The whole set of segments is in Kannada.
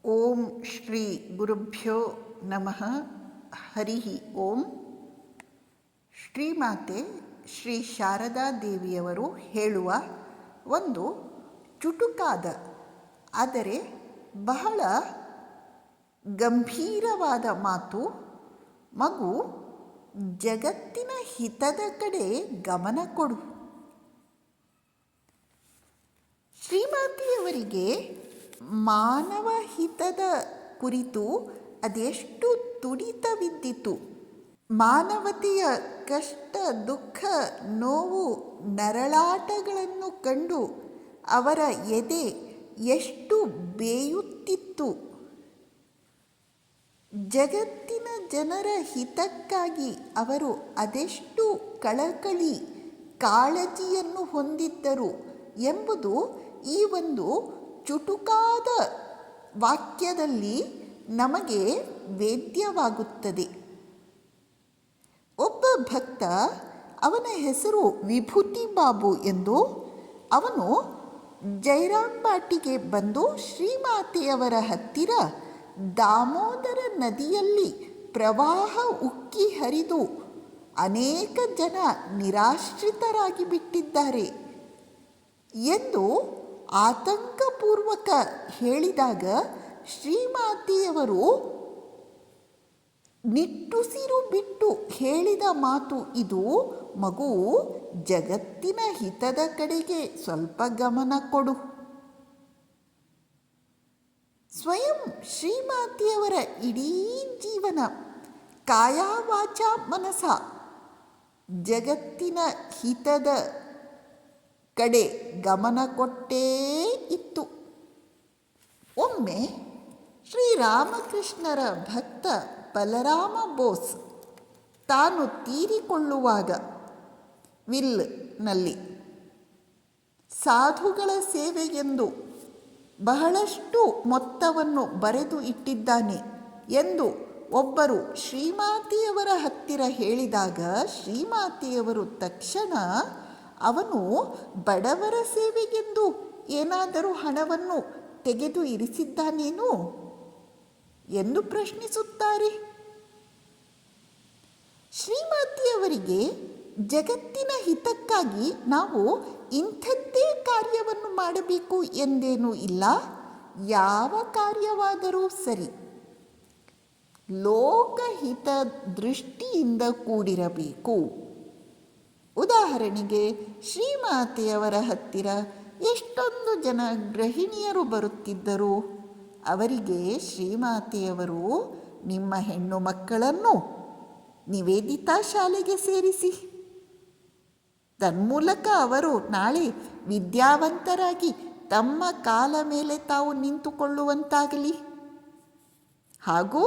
ಓಂ ಶ್ರೀ ಗುರುಭ್ಯೋ ನಮಃ. ಹರಿ ಓಂ. ಶ್ರೀಮಾತೆ ಶ್ರೀ ಶಾರದಾ ದೇವಿಯವರು ಹೇಳುವ ಒಂದು ಚುಟುಕಾದ ಆದರೆ ಬಹಳ ಗಂಭೀರವಾದ ಮಾತು. ಮಗು, ಜಗತ್ತಿನ ಹಿತದ ಕಡೆ ಗಮನ ಕೊಡು. ಶ್ರೀಮಾತೆಯವರಿಗೆ ಮಾನವ ಹಿತದ ಕುರಿತು ಅದೆಷ್ಟು ತುಡಿತವಿದ್ದಿತು. ಮಾನವತೆಯ ಕಷ್ಟ, ದುಃಖ, ನೋವು, ನರಳಾಟಗಳನ್ನು ಕಂಡು ಅವರ ಎದೆ ಎಷ್ಟು ಬೇಯುತ್ತಿತ್ತು. ಜಗತ್ತಿನ ಜನರ ಹಿತಕ್ಕಾಗಿ ಅವರು ಅದೆಷ್ಟು ಕಳಕಳಿ, ಕಾಳಜಿಯನ್ನು ಹೊಂದಿದ್ದರು ಎಂಬುದು ಈ ಒಂದು ಚುಟುಕಾದ ವಾಕ್ಯದಲ್ಲಿ ನಮಗೆ ವೇದ್ಯವಾಗುತ್ತದೆ. ಒಬ್ಬ ಭಕ್ತ, ಅವನ ಹೆಸರು ವಿಭೂತಿ ಬಾಬು ಎಂದು, ಅವನು ಜೈರಾಂಬಾಟಿಗೆ ಬಂದು ಶ್ರೀಮಾತೆಯವರ ಹತ್ತಿರ ದಾಮೋದರ ನದಿಯಲ್ಲಿ ಪ್ರವಾಹ ಉಕ್ಕಿ ಹರಿದು ಅನೇಕ ಜನ ನಿರಾಶ್ರಿತರಾಗಿ ಬಿಟ್ಟಿದ್ದಾರೆ ಎಂದು ಆತಂಕಪೂರ್ವಕ ಹೇಳಿದಾಗ ಶ್ರೀಮಾತೆಯವರು ನಿಟ್ಟುಸಿರು ಬಿಟ್ಟು ಹೇಳಿದ ಮಾತು ಇದು: ಮಗು, ಜಗತ್ತಿನ ಹಿತದ ಕಡೆಗೆ ಸ್ವಲ್ಪ ಗಮನ ಕೊಡು. ಸ್ವಯಂ ಶ್ರೀಮಾತೆಯವರ ಇಡೀ ಜೀವನ ಕಾಯ ವಾಚ ಮನಸ ಜಗತ್ತಿನ ಹಿತದ ಕಡೆ ಗಮನ ಕೊಟ್ಟೇ ಇತ್ತು. ಒಮ್ಮೆ ಶ್ರೀರಾಮಕೃಷ್ಣರ ಭಕ್ತ ಬಲರಾಮ ಬೋಸ್ ತಾನು ತೀರಿಕೊಳ್ಳುವಾಗ ವಿಲ್ನಲ್ಲಿ ಸಾಧುಗಳ ಸೇವೆಗೆಂದು ಬಹಳಷ್ಟು ಮೊತ್ತವನ್ನು ಬರೆದು ಇಟ್ಟಿದ್ದಾನೆ ಎಂದು ಒಬ್ಬರು ಶ್ರೀಮಾತೆಯವರ ಹತ್ತಿರ ಹೇಳಿದಾಗ ಶ್ರೀಮಾತೆಯವರು ತಕ್ಷಣ ಅವನು ಬಡವರ ಸೇವೆಗೆಂದು ಏನಾದರೂ ಹಣವನ್ನು ತೆಗೆದು ಇರಿಸಿದ್ದಾನೇನು ಎಂದು ಪ್ರಶ್ನಿಸುತ್ತಾರೆ. ಶ್ರೀಮಾತೆಯವರಿಗೆ ಜಗತ್ತಿನ ಹಿತಕ್ಕಾಗಿ ನಾವು ಇಂಥದ್ದೇ ಕಾರ್ಯವನ್ನು ಮಾಡಬೇಕು ಎಂದೇನೂ ಇಲ್ಲ. ಯಾವ ಕಾರ್ಯವಾದರೂ ಸರಿ ಲೋಕಹಿತ ದೃಷ್ಟಿಯಿಂದ ಕೂಡಿರಬೇಕು. ಉದಾಹರಣೆಗೆ, ಶ್ರೀಮಾತೆಯವರ ಹತ್ತಿರ ಎಷ್ಟೊಂದು ಜನ ಗೃಹಿಣಿಯರು ಬರುತ್ತಿದ್ದರು. ಅವರಿಗೆ ಶ್ರೀಮಾತೆಯವರು ನಿಮ್ಮ ಹೆಣ್ಣು ಮಕ್ಕಳನ್ನು ನಿವೇದಿತಾ ಶಾಲೆಗೆ ಸೇರಿಸಿ, ತನ್ಮೂಲಕ ಅವರು ನಾಳೆ ವಿದ್ಯಾವಂತರಾಗಿ ತಮ್ಮ ಕಾಲ ಮೇಲೆ ತಾವು ನಿಂತುಕೊಳ್ಳುವಂತಾಗಲಿ, ಹಾಗೂ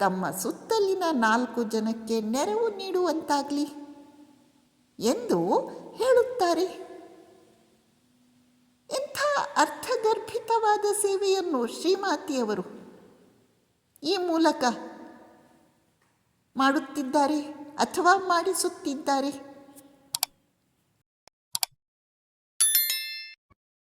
ತಮ್ಮ ಸುತ್ತಲಿನ 4 ಜನಕ್ಕೆ ನೆರವು ನೀಡುವಂತಾಗಲಿ ಎಂದು ಹೇಳುತ್ತಾರೆ. ಇಂಥ ಅರ್ಥಗರ್ಭಿತವಾದ ಸೇವೆಯನ್ನು ಶ್ರೀಮಾತೆಯವರು ಈ ಮೂಲಕ ಮಾಡುತ್ತಿದ್ದಾರೆ ಅಥವಾ ಮಾಡಿಸುತ್ತಿದ್ದಾರೆ.